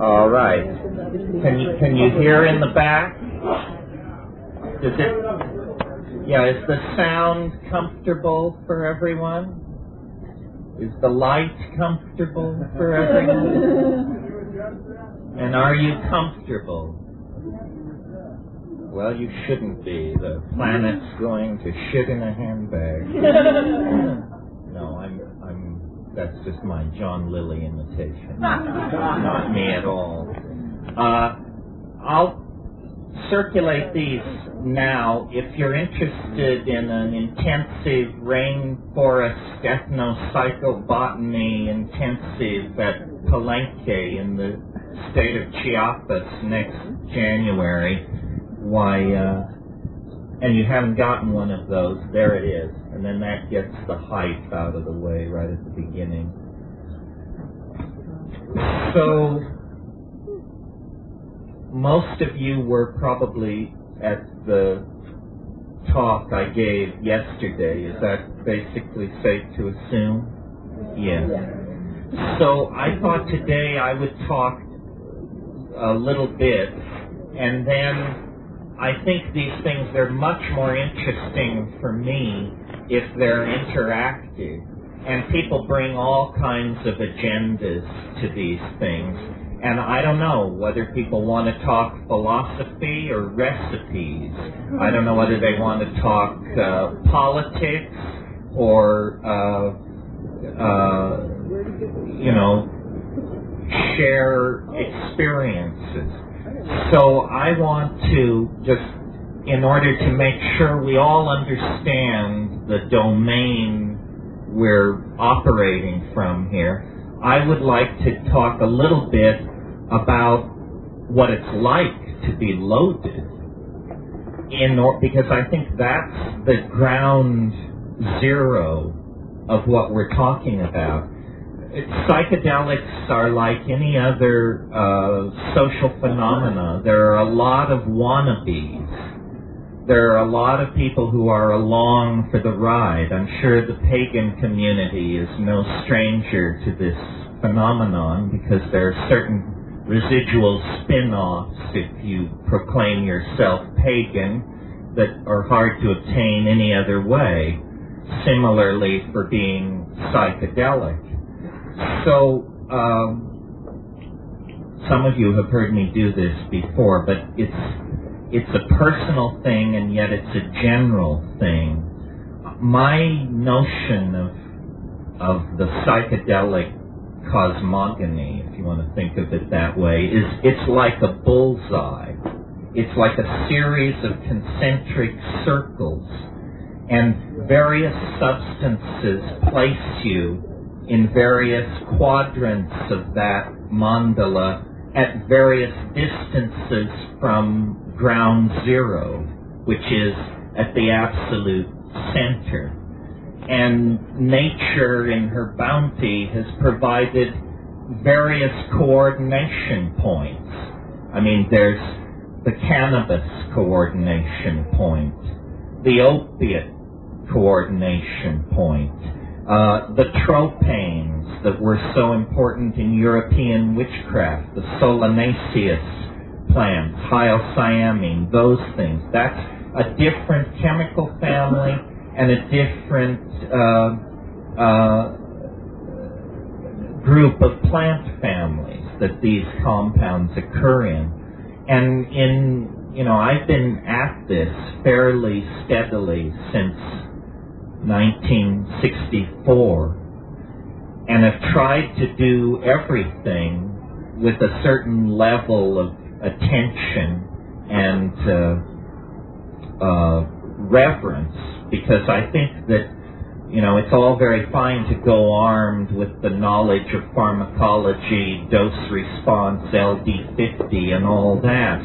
All right. Can you hear in the back? Is the sound comfortable for everyone? Is the light comfortable for everyone? And are you comfortable? Well, you shouldn't be. The planet's going to shit in a handbag. No, that's just my John Lilly imitation. Not me at all. I'll circulate these now. If you're interested in an intensive rainforest ethnopsychobotany intensive at Palenque in the state of Chiapas next January, and you haven't gotten one of those, there it is. And then that gets the hype out of the way right at the beginning. So, most of you were probably at the talk I gave yesterday. Is that basically safe to assume? Yes. So I thought today I would talk a little bit, and then I think these things are much more interesting for me if they're interactive. And people bring all kinds of agendas to these things. And I don't know whether people want to talk philosophy or recipes. I don't know whether they want to talk politics or, share experiences. So I want to just, in order to make sure we all understand the domain we're operating from here, I would like to talk a little bit about what it's like to be loaded, because I think that's the ground zero of what we're talking about. Psychedelics are like any other social phenomena. There are a lot of wannabes. There are a lot of people who are along for the ride. I'm sure the pagan community is no stranger to this phenomenon because there are certain residual spin-offs, if you proclaim yourself pagan, that are hard to obtain any other way. Similarly for being psychedelic. So, some of you have heard me do this before, but it's a personal thing and yet it's a general thing. My notion of the psychedelic cosmogony, if you want to think of it that way, is it's like a bullseye. It's like a series of concentric circles, and various substances place you in various quadrants of that mandala at various distances from ground zero, which is at the absolute center. And nature, in her bounty, has provided various coordination points. I mean, there's the cannabis coordination point, the opiate coordination point, the tropanes that were so important in European witchcraft, the solanaceous plants, hyoscyamine, those things. That's a different chemical family and a different group of plant families that these compounds occur in. And I've been at this fairly steadily since 1964, and have tried to do everything with a certain level of attention and reverence, because I think that it's all very fine to go armed with the knowledge of pharmacology, dose response, LD50 and all that,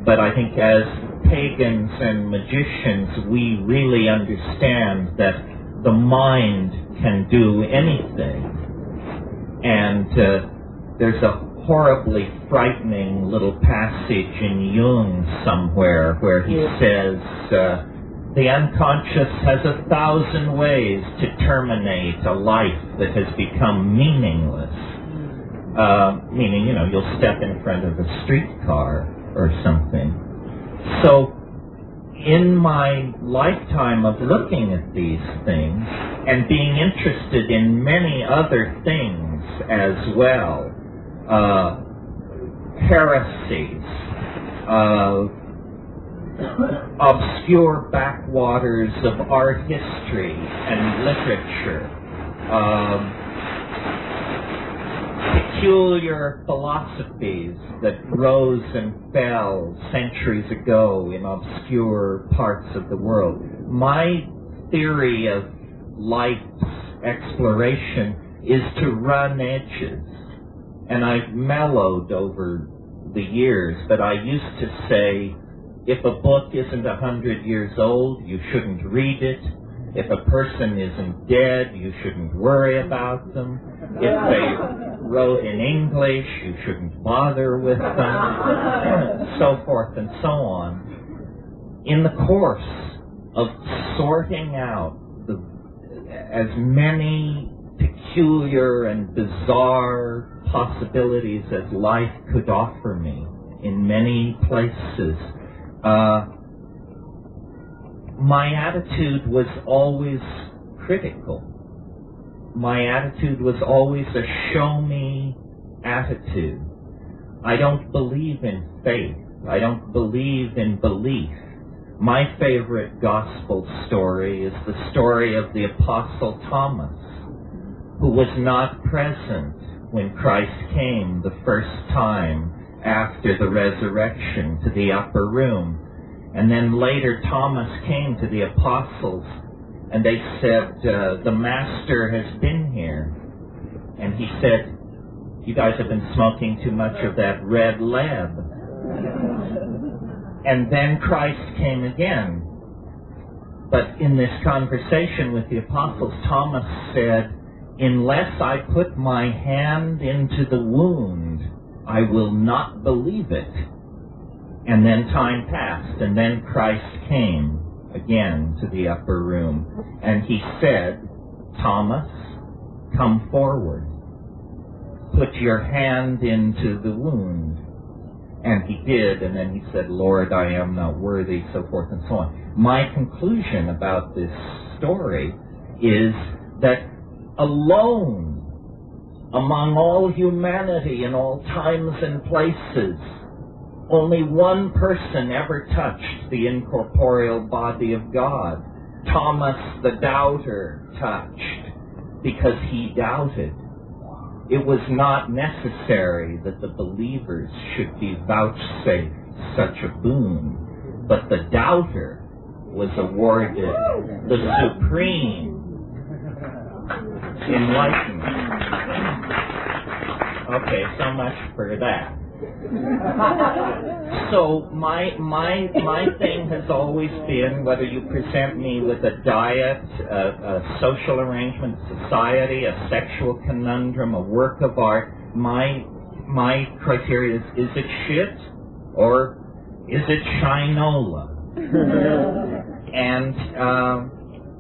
but I think as pagans and magicians, we really understand that the mind can do anything. And there's a horribly frightening little passage in Jung somewhere where he says, the unconscious has 1,000 ways to terminate a life that has become meaningless. meaning, you'll step in front of a streetcar or something. So, in my lifetime of looking at these things and being interested in many other things as well, heresies, obscure backwaters of art history and literature, peculiar philosophies that rose and fell centuries ago in obscure parts of the world. My theory of life's exploration is to run edges. And I've mellowed over the years, but I used to say, if a book isn't 100 years old, you shouldn't read it. If a person isn't dead, you shouldn't worry about them. If they wrote in English, you shouldn't bother with them, so forth and so on. In the course of sorting out as many peculiar and bizarre possibilities as life could offer me in many places, my attitude was always critical. My attitude was always a show-me attitude. I don't believe in faith. I don't believe in belief. My favorite gospel story is the story of the Apostle Thomas, who was not present when Christ came the first time after the resurrection to the upper room. And then later Thomas came to the apostles and they said, the Master has been here. And he said, you guys have been smoking too much of that red lead. And then Christ came again. But in this conversation with the apostles, Thomas said, unless I put my hand into the wound, I will not believe it. And then time passed, and then Christ came again to the upper room, and he said, Thomas, come forward. Put your hand into the wound. And he did, and then he said, Lord, I am not worthy, so forth and so on. My conclusion about this story is that alone among all humanity in all times and places, only one person ever touched the incorporeal body of God. Thomas the doubter touched because he doubted. It was not necessary that the believers should be vouchsafed such a boon, but the doubter was awarded the supreme enlightenment. Okay, so much for that. So my thing has always been, whether you present me with a diet, a social arrangement, society, a sexual conundrum, a work of art, my criteria is it shit or is it shinola? And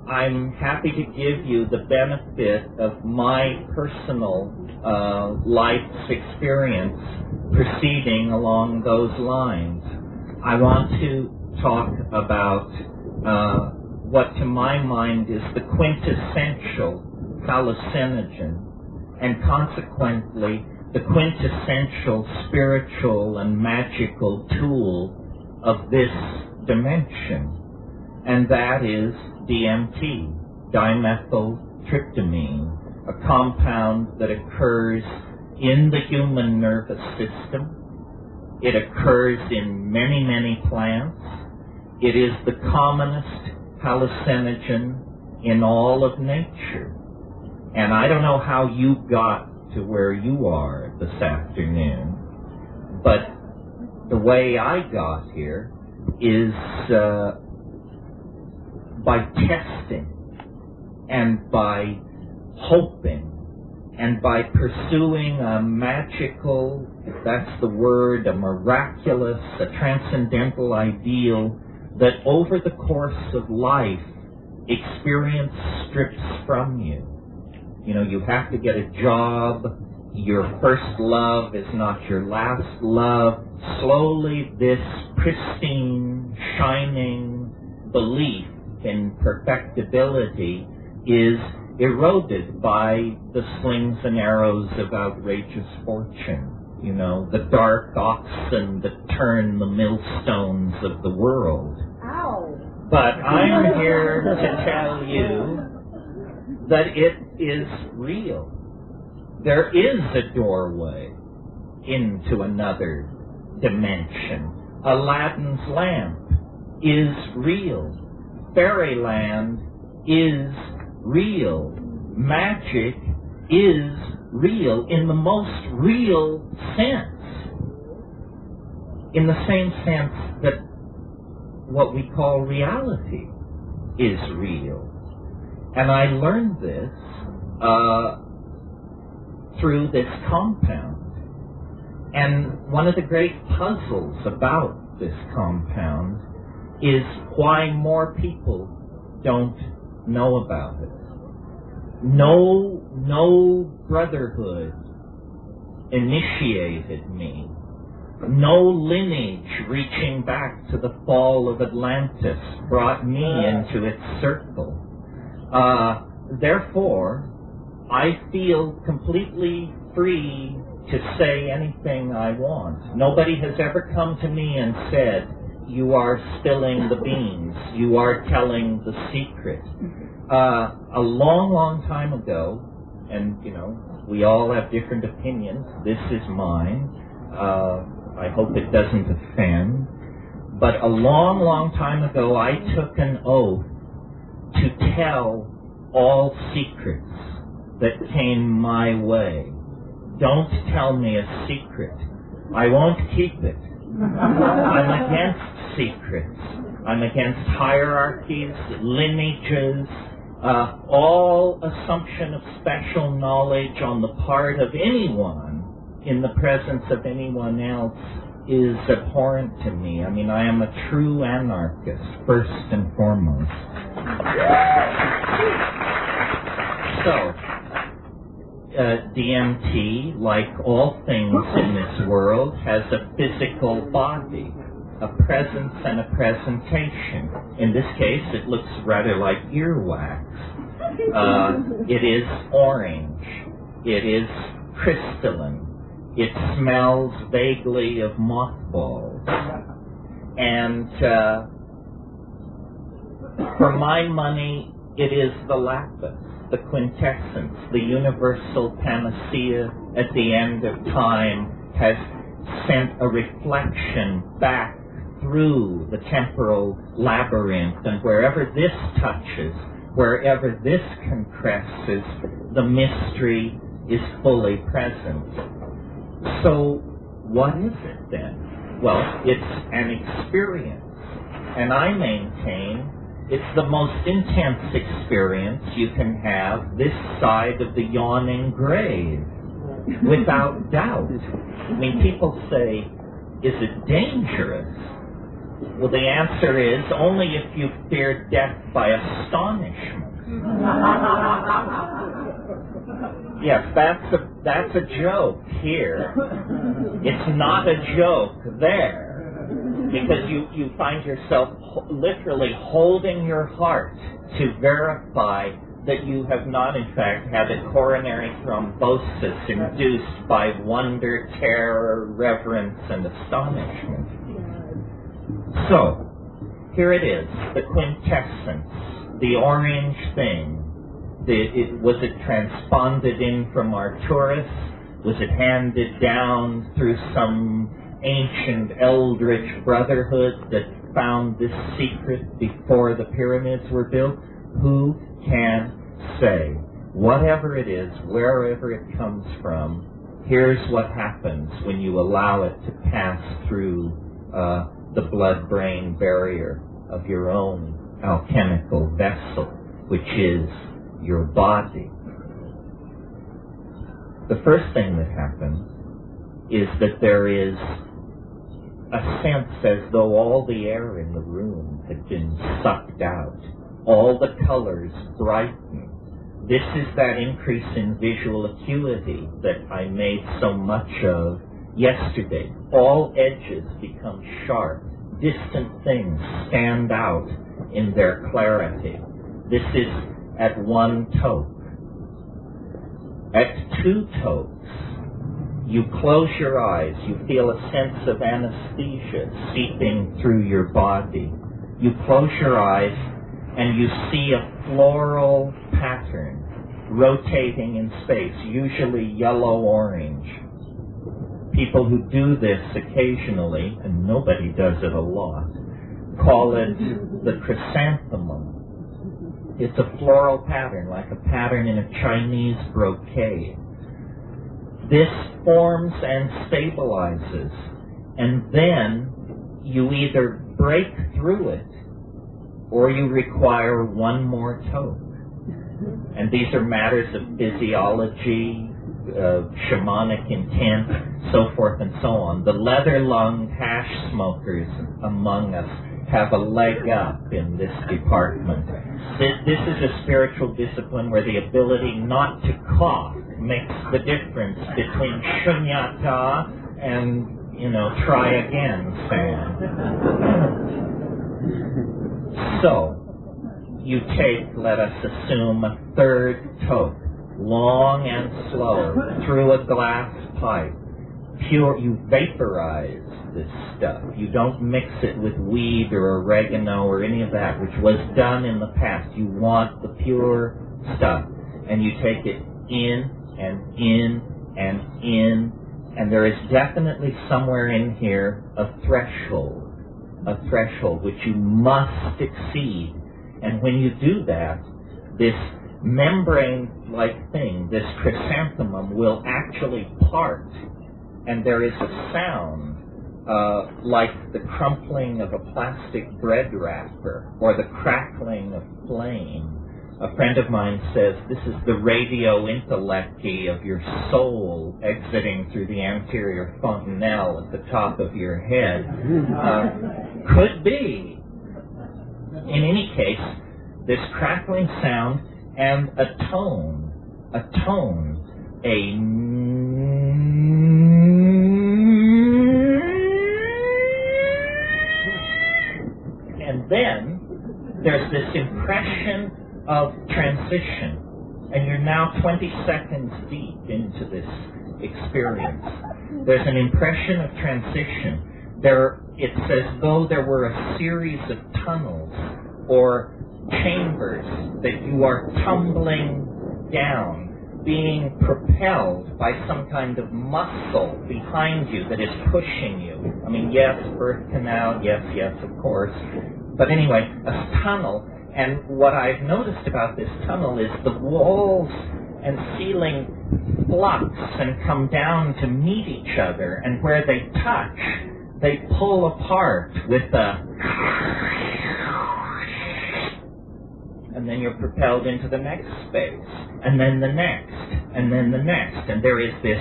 I'm happy to give you the benefit of my personal life's experience proceeding along those lines. I want to talk about what to my mind is the quintessential hallucinogen and consequently the quintessential spiritual and magical tool of this dimension, and that is DMT, dimethyltryptamine, a compound that occurs in the human nervous system. It occurs in many, many plants. It is the commonest hallucinogen in all of nature. And I don't know how you got to where you are this afternoon, but the way I got here is by testing and by hoping and by pursuing a magical, if that's the word, a miraculous, a transcendental ideal that over the course of life experience strips from you. You know, you have to get a job your first love is not your last love. Slowly this pristine, shining belief in perfectibility is eroded by the slings and arrows of outrageous fortune. You know, the dark oxen that turn the millstones of the world. Ow. But I'm here to tell you that it is real. There is a doorway into another dimension. Aladdin's lamp is real. Fairyland is real. Magic is real in the most real sense. In the same sense that what we call reality is real. And I learned this through this compound. And one of the great puzzles about this compound is why more people don't know about it. No brotherhood initiated me. No lineage reaching back to the fall of Atlantis brought me into its circle. Therefore, I feel completely free to say anything I want. Nobody has ever come to me and said, "You are spilling the beans. You are telling the secret." A long time ago, and we all have different opinions. This is mine. I hope it doesn't offend. But a long time ago, I took an oath to tell all secrets that came my way. Don't tell me a secret. I won't keep it. I'm against secrets. I'm against hierarchies, lineages, all assumption of special knowledge on the part of anyone in the presence of anyone else is abhorrent to me. I mean, I am a true anarchist, first and foremost. So, DMT, like all things in this world, has a physical body, a presence and a presentation. In this case, it looks rather like earwax. It is orange. It is crystalline. It smells vaguely of mothballs. And for my money, it is the lapis, the quintessence, the universal panacea at the end of time has sent a reflection back through the temporal labyrinth, and wherever this touches, wherever this compresses, the mystery is fully present. So, what is it then? Well, it's an experience, and I maintain it's the most intense experience you can have this side of the yawning grave, without doubt. I mean, people say, is it dangerous? Well, the answer is only if you fear death by astonishment. Yes, that's a joke here. It's not a joke there. Because you find yourself literally holding your heart to verify that you have not, in fact, had a coronary thrombosis induced by wonder, terror, reverence, and astonishment. So, here it is, the quintessence, the orange thing. Was it transponded in from Arcturus? Was it handed down through some ancient eldritch brotherhood that found this secret before the pyramids were built? Who can say? Whatever it is, wherever it comes from, here's what happens when you allow it to pass through the blood-brain barrier of your own alchemical vessel, which is your body. The first thing that happens is that there is a sense as though all the air in the room had been sucked out. All the colors brighten. This is that increase in visual acuity that I made so much of yesterday. All edges become sharp. Distant things stand out in their clarity. This is at one toke. At two tokes, you close your eyes. You feel a sense of anesthesia seeping through your body. You close your eyes and you see a floral pattern rotating in space, usually yellow-orange. People who do this occasionally, and nobody does it a lot, call it the chrysanthemum. It's a floral pattern, like a pattern in a Chinese brocade. This forms and stabilizes, and then you either break through it or you require one more toke. And these are matters of physiology, shamanic intent, so forth and so on. The leather-lunged hash smokers among us have a leg up in this department. This is a spiritual discipline where the ability not to cough makes the difference between shunyata and, try again, Sam. So, you take, let us assume, a third toke, long and slow, through a glass pipe. Pure, you vaporize this stuff. You don't mix it with weed or oregano or any of that, which was done in the past. You want the pure stuff. And you take it in and in and in, and there is definitely somewhere in here a threshold which you must exceed. And when you do that, this membrane-like thing, this chrysanthemum, will actually part, and there is a sound like the crumpling of a plastic bread wrapper or the crackling of flame. A friend of mine says this is the radio intellecti of your soul exiting through the anterior fontanelle at the top of your head. Could be. In any case, this crackling sound and a tone, and then there's this impression of transition, and you're now 20 seconds deep into this experience. There's an impression of transition. It's as though there were a series of tunnels or chambers that you are tumbling down, being propelled by some kind of muscle behind you that is pushing you. I mean, yes, birth canal, yes, of course. But anyway, a tunnel. And what I've noticed about this tunnel is the walls and ceiling flux and come down to meet each other, and where they touch, they pull apart with and then you're propelled into the next space, and then the next, and then the next, and there is this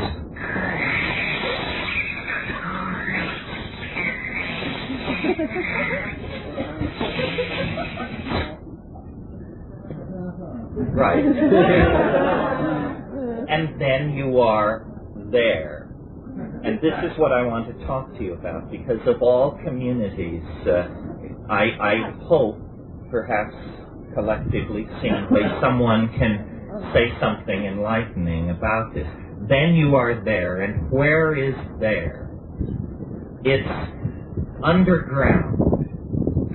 right. And then you are there. And this is what I want to talk to you about, because of all communities, I hope, perhaps collectively, singly, someone can say something enlightening about this. Then you are there, and where is there? It's underground.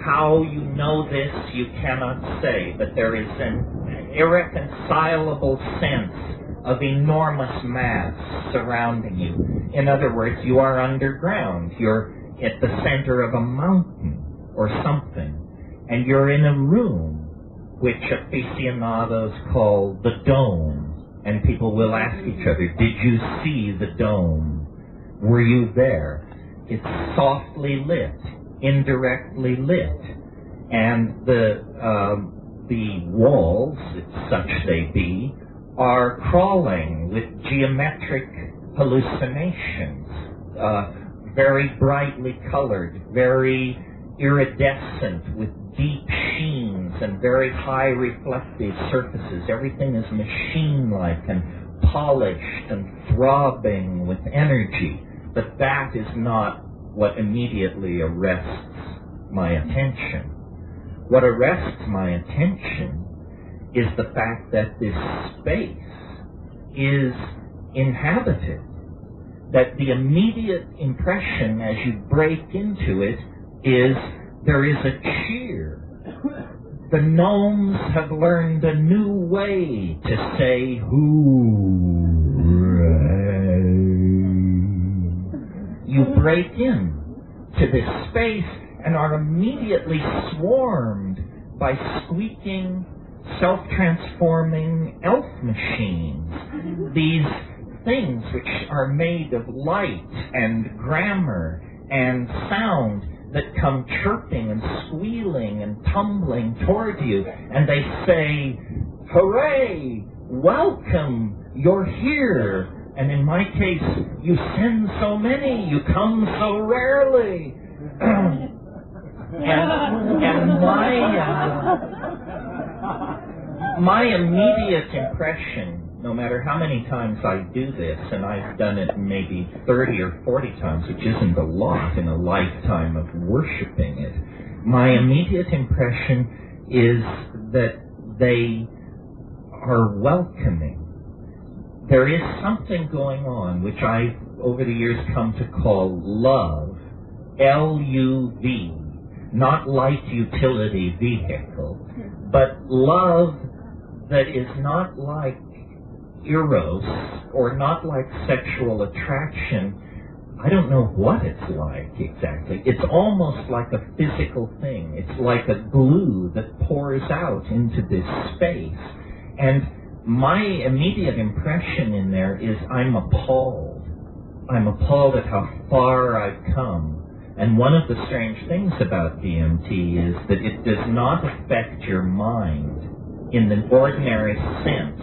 How you know this, you cannot say, but there is an irreconcilable sense of enormous mass surrounding you. In other words, you are underground. You're at the center of a mountain or something, and you're in a room which aficionados call the dome. And people will ask each other, did you see the dome? Were you there? It's softly lit, indirectly lit, and the walls, such they be, are crawling with geometric hallucinations, very brightly colored, very iridescent, with deep sheens and very high reflective surfaces. Everything is machine-like and polished and throbbing with energy. But that is not what immediately arrests my attention. What arrests my attention is the fact that this space is inhabited. That the immediate impression as you break into it is there is a cheer. The gnomes have learned a new way to say hooray. You break in to this space and are immediately swarmed by squeaking, self-transforming elf machines. These things which are made of light and grammar and sound that come chirping and squealing and tumbling toward you, and they say, hooray, welcome, you're here. And in my case, you send so many, you come so rarely. and my immediate impression, no matter how many times I do this, and I've done it maybe 30 or 40 times, which isn't a lot in a lifetime of worshiping it, my immediate impression is that they are welcoming. There is something going on which I've over the years come to call love, L-U-V, not light utility vehicle, but love that is not like eros or not like sexual attraction. I don't know what it's like exactly. It's almost like a physical thing. It's like a glue that pours out into this space. And my immediate impression in there is I'm appalled. I'm appalled at how far I've come. And one of the strange things about DMT is that it does not affect your mind in the ordinary sense,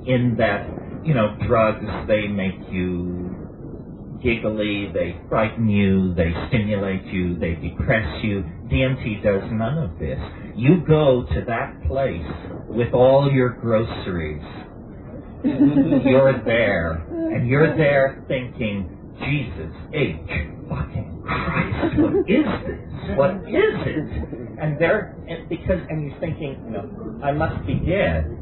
in that, drugs, they make you giggly, they frighten you, they stimulate you, they depress you. DMT does none of this. You go to that place with all your groceries. You're there, and you're there thinking, Jesus H. fucking Christ, what is this? What is it? And you're thinking, I must be dead.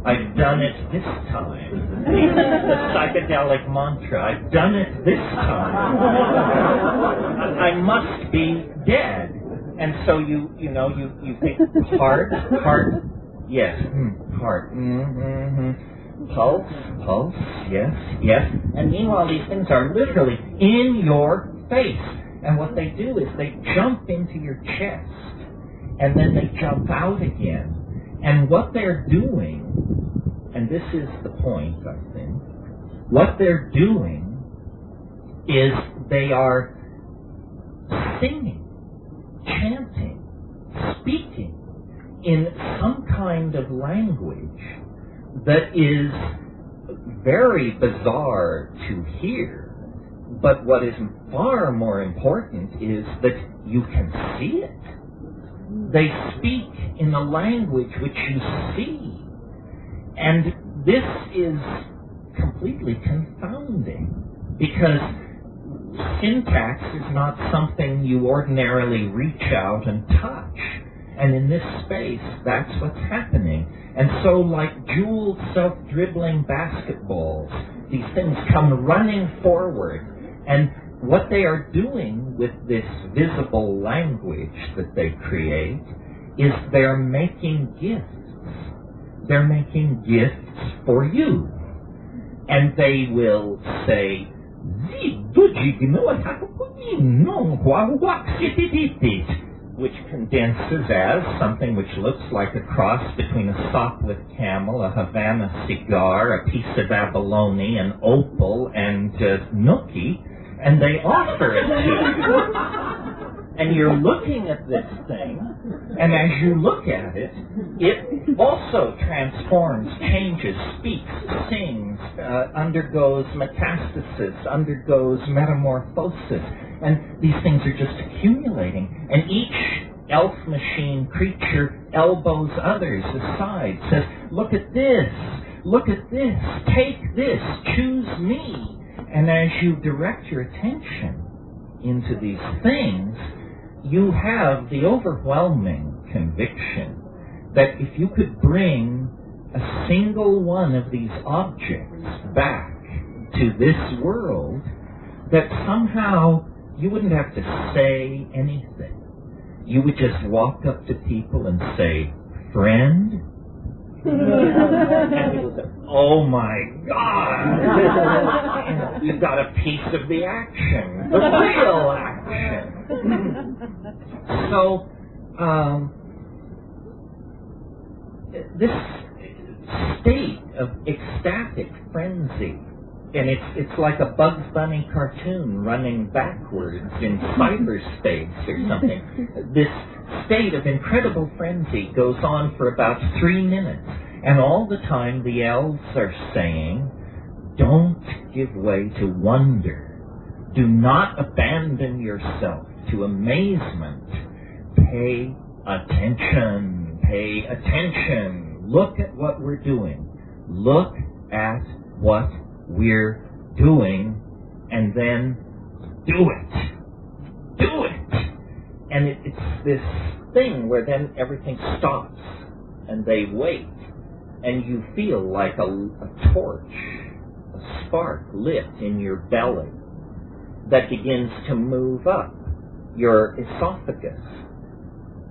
I've done it this time. The psychedelic mantra, I've done it this time. I must be dead. And so you think heart, yes, heart, pulse, yes. And meanwhile, these things are literally in your face. And what they do is they jump into your chest, and then they jump out again. And what they're doing, and this is the point, I think, what they're doing is they are singing, chanting, speaking in some kind of language that is very bizarre to hear. But what is far more important is that you can see it. They speak in the language which you see. And this is completely confounding, because syntax is not something you ordinarily reach out and touch. And in this space, that's what's happening. And so, like jeweled, self-dribbling basketballs, these things come running forward. And what they are doing with this visible language that they create is they're making gifts. They're making gifts for you. And they will say, which condenses as something which looks like a cross between a soplit camel, a Havana cigar, a piece of abalone, an opal, and nookie, and they offer it to you. And you're looking at this thing, and as you look at it, it also transforms, changes, speaks, sings, undergoes metastasis, undergoes metamorphosis. And these things are just accumulating. And each elf machine creature elbows others aside, says, look at this, take this, choose me. And as you direct your attention into these things, you have the overwhelming conviction that if you could bring a single one of these objects back to this world, that somehow you wouldn't have to say anything. You would just walk up to people and say, friend? And people say, oh my God! You've got a piece of the action, the real action. So, this state of ecstatic frenzy, and it's like a Bugs Bunny cartoon running backwards in cyberspace or something. This state of incredible frenzy goes on for about 3 minutes, and all the time the elves are saying, don't give way to wonder. Do not abandon yourself to amazement. Pay attention. Pay attention. Look at what we're doing. Look at what we're doing, and then do it. Do it. And it's this thing where then everything stops, and they wait, and you feel like a torch, a spark lit in your belly that begins to move up your esophagus.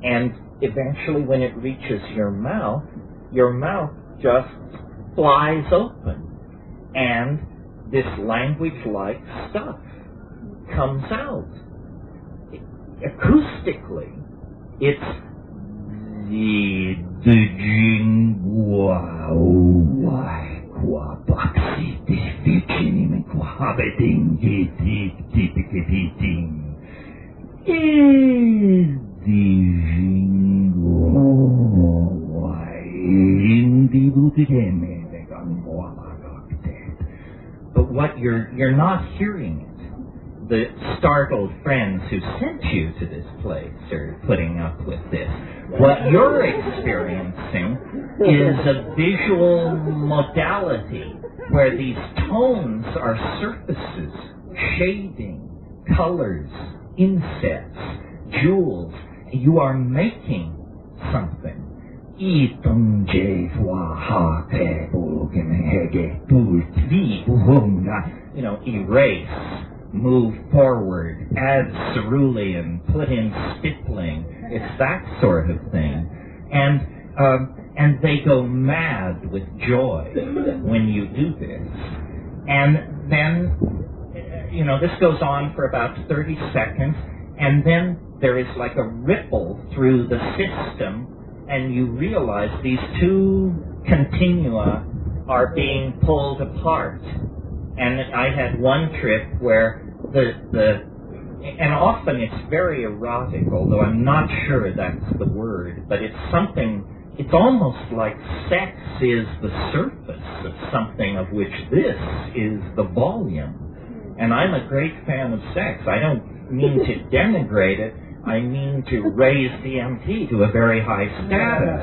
And eventually when it reaches your mouth just flies open. And this language-like stuff comes out. Acoustically, it's but what you're not hearing it. The startled friends who sent you to this place are putting up with this. What you're experiencing is a visual modality where these tones are surfaces, shading, colors, insets, jewels. You are making something. Erase, move forward, add cerulean, put in stippling. It's that sort of thing. And they go mad with joy when you do this. And then, this goes on for about 30 seconds, and then there is like a ripple through the system, and you realize these two continua are being pulled apart. And I had one trip where and often it's very erotic, although I'm not sure that's the word, but it's almost like sex is the surface of something of which this is the volume. And I'm a great fan of sex. I don't mean to denigrate it. I mean to raise DMT to a very high status.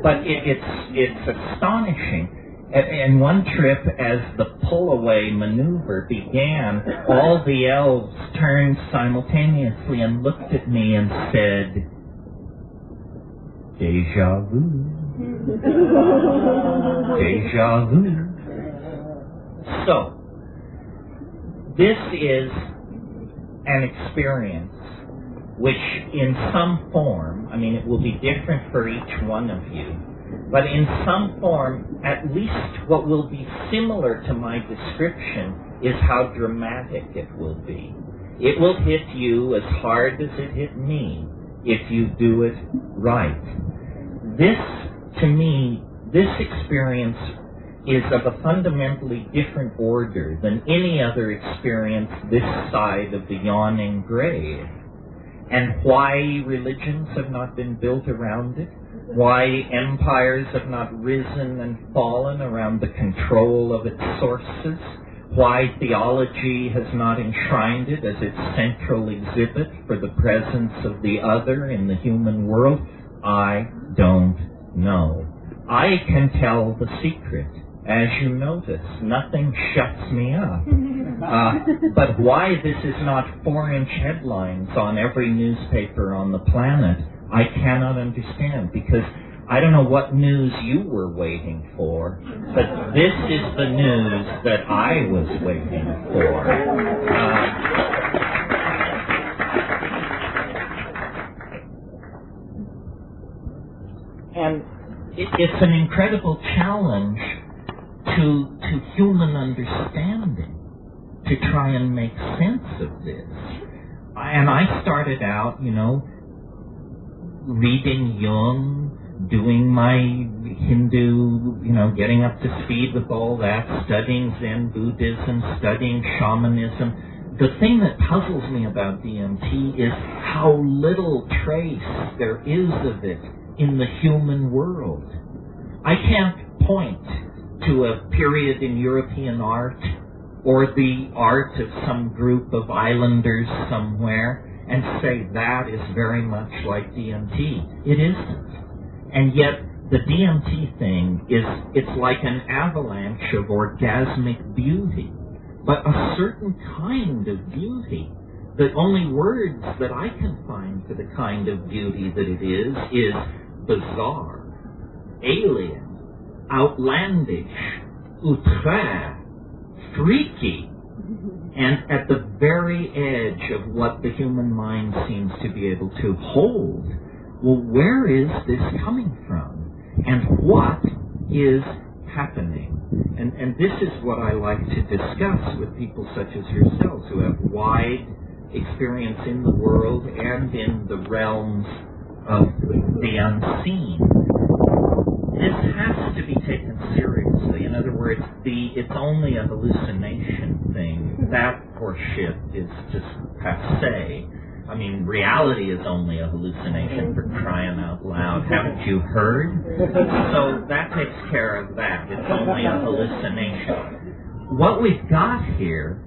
But it's astonishing. And one trip, as the pull-away maneuver began, all the elves turned simultaneously and looked at me and said, "Deja vu. Deja vu." So, this is an experience which in some form, it will be different for each one of you, but in some form, at least what will be similar to my description is how dramatic it will be. It will hit you as hard as it hit me if you do it right. This, to me, this experience is of a fundamentally different order than any other experience this side of the yawning grave. And why religions have not been built around it, why empires have not risen and fallen around the control of its sources, why theology has not enshrined it as its central exhibit for the presence of the other in the human world, I don't know. I can tell the secret. As you notice, nothing shuts me up. But why this is not 4-inch headlines on every newspaper on the planet, I cannot understand, because I don't know what news you were waiting for, but this is the news that I was waiting for. And it's an incredible challenge to human understanding to try and make sense of this. And I started out, reading Jung, doing my Hindu, getting up to speed with all that, studying Zen Buddhism, studying shamanism. The thing that puzzles me about DMT is how little trace there is of it in the human world. I can't point to a period in European art or the art of some group of islanders somewhere and say that is very much like DMT. It isn't. And yet the DMT thing it's like an avalanche of orgasmic beauty, but a certain kind of beauty. The only words that I can find for the kind of beauty that it is bizarre, alien, outlandish, outre, freaky, and at the very edge of what the human mind seems to be able to hold. Well, where is this coming from? And what is happening? And this is what I like to discuss with people such as yourselves who have wide experience in the world and in the realms of the unseen. This has to be taken seriously. In other words, it's only a hallucination thing. That horseshit is just passé. I mean, reality is only a hallucination, for crying out loud. Haven't you heard? So that takes care of that. It's only a hallucination. What we've got here,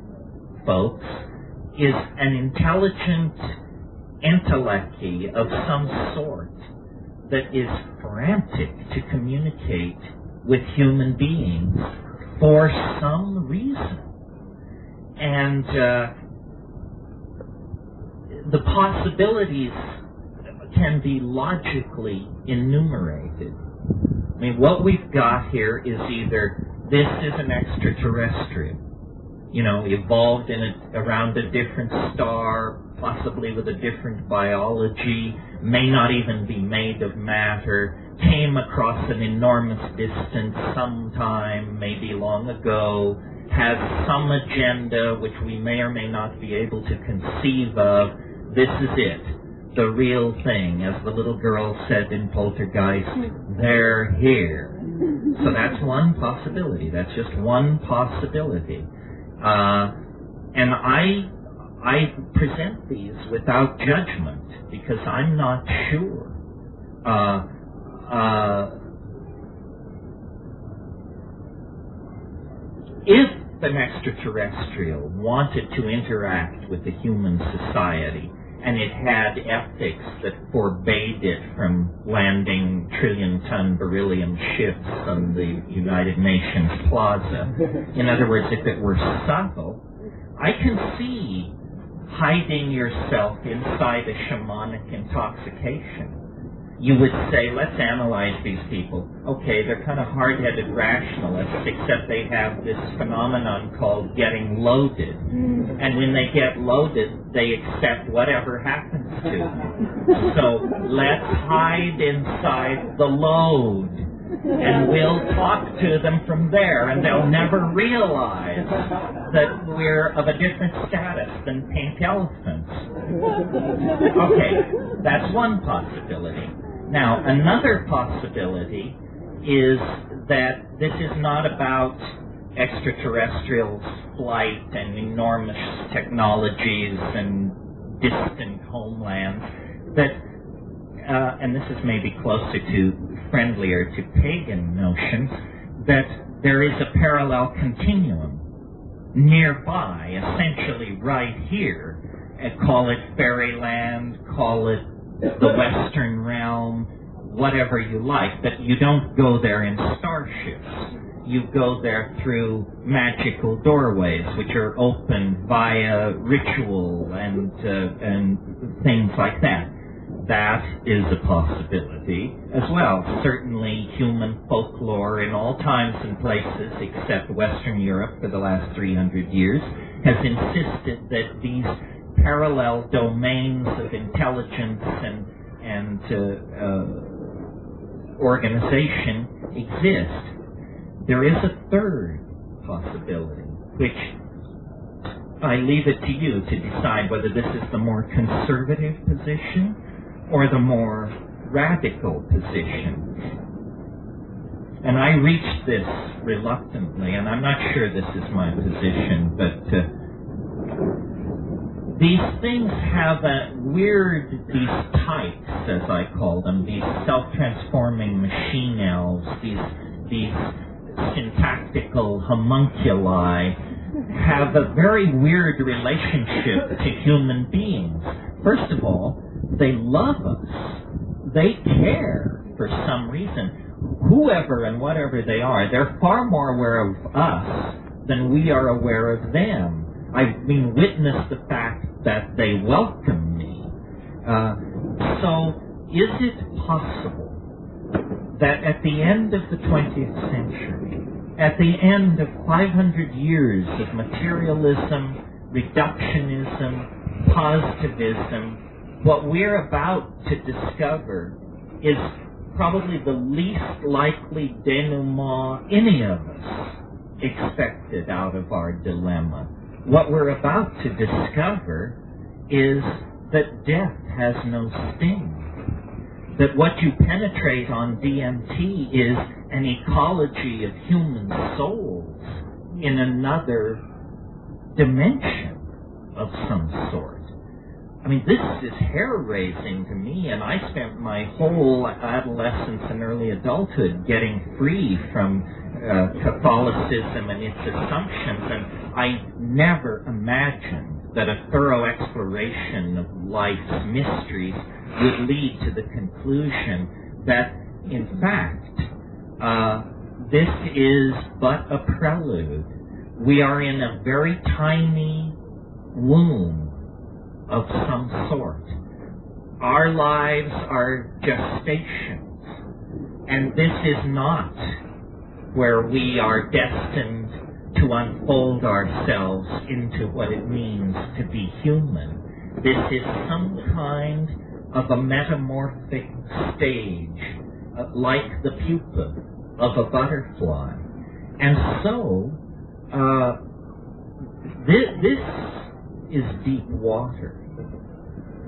folks, is an intelligent entelechy of some sort that is frantic to communicate with human beings for some reason. And the possibilities can be logically enumerated. I mean, what we've got here is either this is an extraterrestrial, evolved around a different star, possibly with a different biology, may not even be made of matter, came across an enormous distance sometime, maybe long ago, has some agenda which we may or may not be able to conceive of. This is it, the real thing. As the little girl said in Poltergeist, they're here. So that's one possibility. That's just one possibility. And I present these without judgment because I'm not sure. If an extraterrestrial wanted to interact with the human society, and it had ethics that forbade it from landing trillion-ton beryllium ships on the United Nations Plaza, in other words, if it were subtle, I can see hiding yourself inside a shamanic intoxication. You would say, let's analyze these people. Okay, they're kind of hard-headed rationalists, except they have this phenomenon called getting loaded. And when they get loaded, they accept whatever happens to them. So let's hide inside the load, and we'll talk to them from there, and they'll never realize that we're of a different status than pink elephants. Okay, that's one possibility. Now, another possibility is that this is not about extraterrestrial flight and enormous technologies and distant homelands, that, and this is maybe closer to, friendlier to pagan notions, that there is a parallel continuum nearby, essentially right here. Call it fairyland, call it the Western realm, whatever you like, but you don't go there in starships. You go there through magical doorways, which are opened via ritual and things like that. That is a possibility as well. Certainly human folklore in all times and places except Western Europe for the last 300 years has insisted that these parallel domains of intelligence and organization exist. There is a third possibility, which I leave it to you to decide whether this is the more conservative position or the more radical position. And I reached this reluctantly, and I'm not sure this is my position, but these things have these types, as I call them, these self-transforming machine elves, these syntactical homunculi, have a very weird relationship to human beings. First of all, they love us. They care for some reason. Whoever and whatever they are, they're far more aware of us than we are aware of them. I've been witness the fact that they welcome me. So, is it possible that at the end of the 20th century, at the end of 500 years of materialism, reductionism, positivism, what we're about to discover is probably the least likely denouement any of us expected out of our dilemma. What we're about to discover is that death has no sting. That what you penetrate on DMT is an ecology of human souls in another dimension of some sort. I mean, this is hair-raising to me, and I spent my whole adolescence and early adulthood getting free from Catholicism and its assumptions, and I never imagined that a thorough exploration of life's mysteries would lead to the conclusion that, in fact, this is but a prelude. We are in a very tiny womb of some sort. Our lives are gestations, and this is not where we are destined to unfold ourselves into what it means to be human. This is some kind of a metamorphic stage, like the pupa of a butterfly. And so, this is deep water.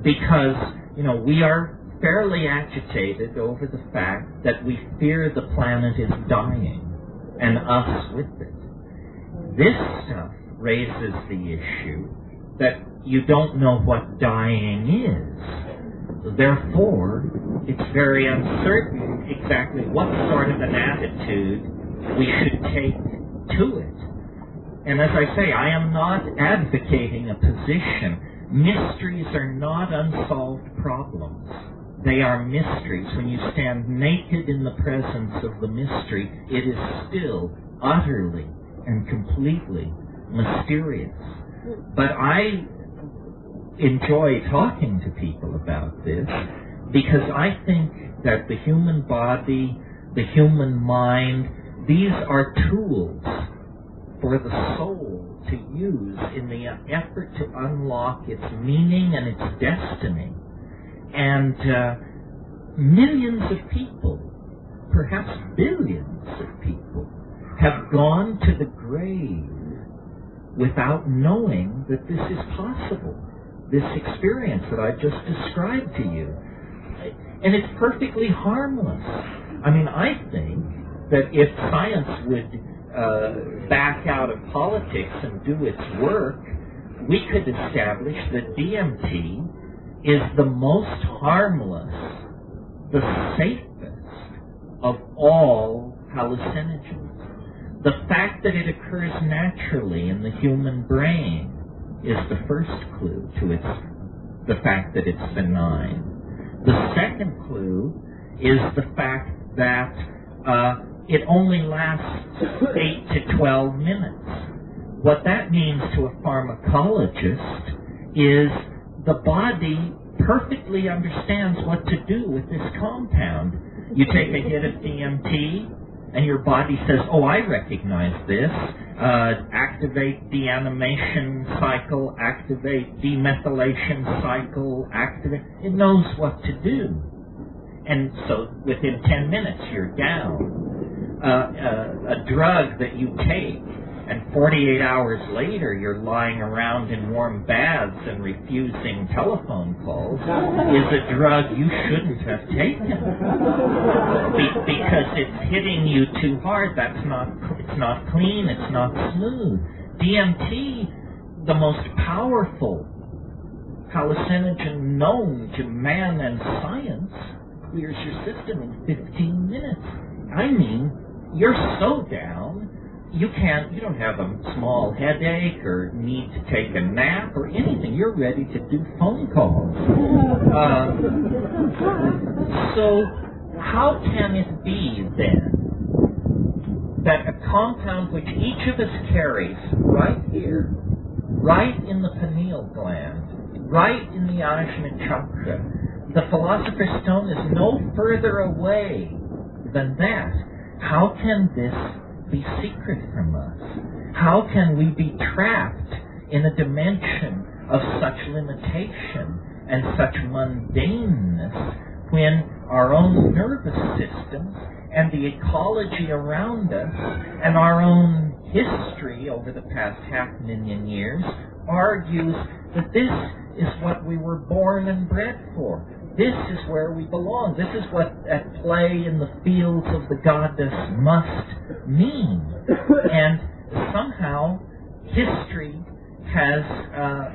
Because, we are fairly agitated over the fact that we fear the planet is dying, and us with it. This stuff raises the issue that you don't know what dying is. Therefore, it's very uncertain exactly what sort of an attitude we should take to it. And as I say, I am not advocating a position. Mysteries are not unsolved problems. They are mysteries. When you stand naked in the presence of the mystery, it is still utterly and completely mysterious. But I enjoy talking to people about this because I think that the human body, the human mind, these are tools for the soul to use in the effort to unlock its meaning and its destiny. And millions of people, perhaps billions of people, have gone to the grave without knowing that this is possible, this experience that I just described to you. And it's perfectly harmless. I mean, I think that if science would back out of politics and do its work, we could establish that DMT is the most harmless, the safest of all hallucinogens. The fact that it occurs naturally in the human brain is the first clue to the fact that it's benign. The second clue is the fact that it only lasts 8 to 12 minutes. What that means to a pharmacologist is the body perfectly understands what to do with this compound. You take a hit of DMT, and your body says, oh, I recognize this. Activate deamination cycle, activate demethylation cycle, activate. It knows what to do. And so within 10 minutes, you're down. A drug that you take, and 48 hours later, you're lying around in warm baths and refusing telephone calls, is a drug you shouldn't have taken. Because it's hitting you too hard. It's not clean, it's not smooth. DMT, the most powerful hallucinogen known to man and science, clears your system in 15 minutes. I mean, you're so down, you don't have a small headache or need to take a nap or anything. You're ready to do phone calls. So how can it be then that a compound which each of us carries right here, right in the pineal gland, right in the Ajna chakra, the Philosopher's Stone is no further away than that? How can this be secret from us? How can we be trapped in a dimension of such limitation and such mundaneness when our own nervous systems and the ecology around us and our own history over the past 500,000 years argues that this is what we were born and bred for? This is where we belong. This is what at play in the fields of the goddess must mean. And somehow history has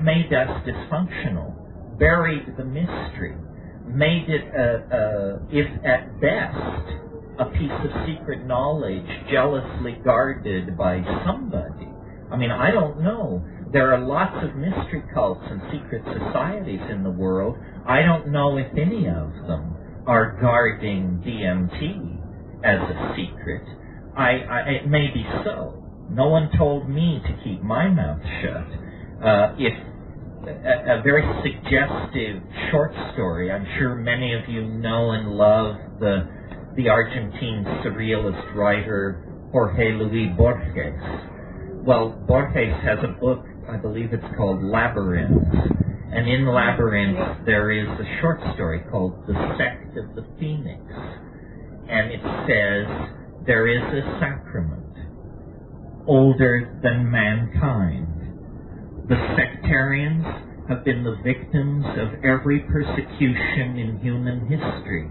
made us dysfunctional, buried the mystery, made it, if at best, a piece of secret knowledge jealously guarded by somebody. I mean, I don't know. There are lots of mystery cults and secret societies in the world. I don't know if any of them are guarding DMT as a secret. It may be so. No one told me to keep my mouth shut. If a very suggestive short story, I'm sure many of you know and love the Argentine surrealist writer Jorge Luis Borges. Well, Borges has a book, I believe it's called Labyrinth. And in Labyrinth, there is a short story called The Sect of the Phoenix. And it says, there is a sacrament older than mankind. The sectarians have been the victims of every persecution in human history.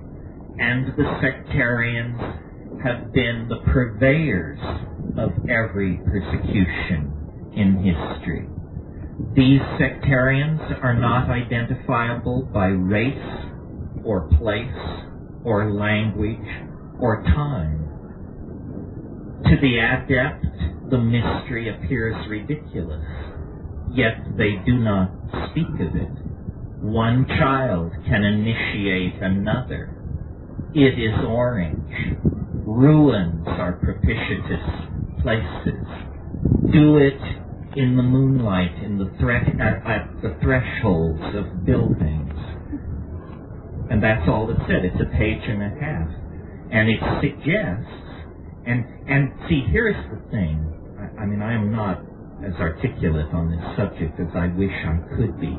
And the sectarians have been the purveyors of every persecution in history. These sectarians are not identifiable by race or place or language or time. To the adept, the mystery appears ridiculous, yet they do not speak of it. One child can initiate another. It is orange. Ruins are propitious places. Do it in the moonlight, at the thresholds of buildings. And that's all it said. It's a page and a half. And it suggests, and see, here's the thing. I mean, I am not as articulate on this subject as I wish I could be.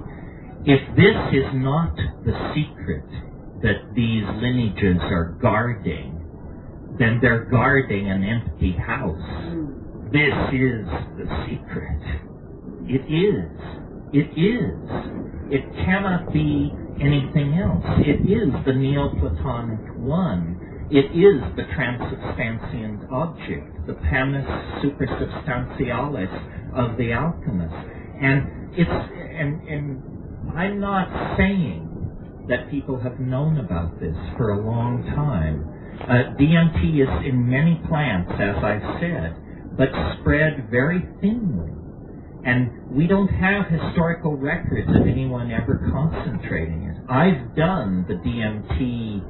If this is not the secret that these lineages are guarding, then they're guarding an empty house. This is the secret. It is. It is. It cannot be anything else. It is the Neoplatonic one. It is the transubstantiant object, the panis supersubstantialis of the alchemist. And I'm not saying that people have known about this for a long time. DMT is in many plants, as I've said, but spread very thinly. And we don't have historical records of anyone ever concentrating it. I've done the DMT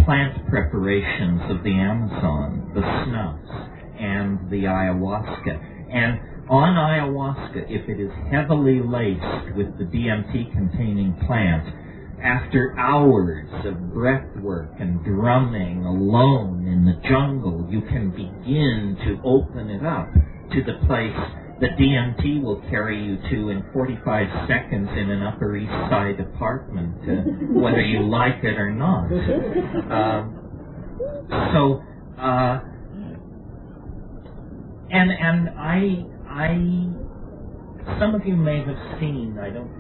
plant preparations of the Amazon, the snuffs, and the ayahuasca. And on ayahuasca, if it is heavily laced with the DMT-containing plant, after hours of breath work and drumming alone in the jungle, you can begin to open it up to the place that DMT will carry you to in 45 seconds in an Upper East Side apartment, whether you like it or not. And I some of you may have seen,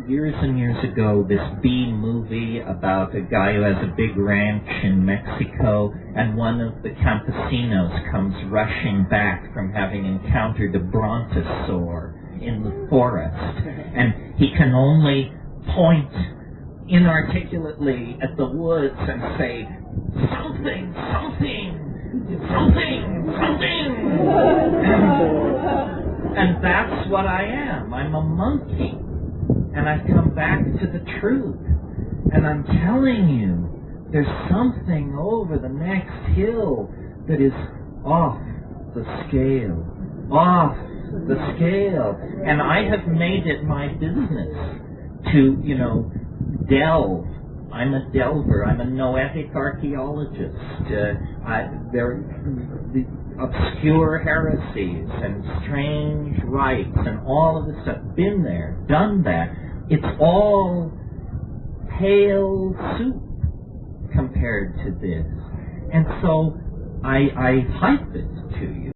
years and years ago, this B movie about a guy who has a big ranch in Mexico, and one of the campesinos comes rushing back from having encountered a brontosaur in the forest, and he can only point inarticulately at the woods and say, something, something, something, something. And that's what I am. I'm a monkey. And I've come back to the truth. And I'm telling you, there's something over the next hill that is off the scale. Off the scale. And I have made it my business to, delve. I'm a delver. I'm a noetic archaeologist. The obscure heresies and strange rites and all of this stuff. Been there, done that. It's all pale soup compared to this. And so I hype it to you.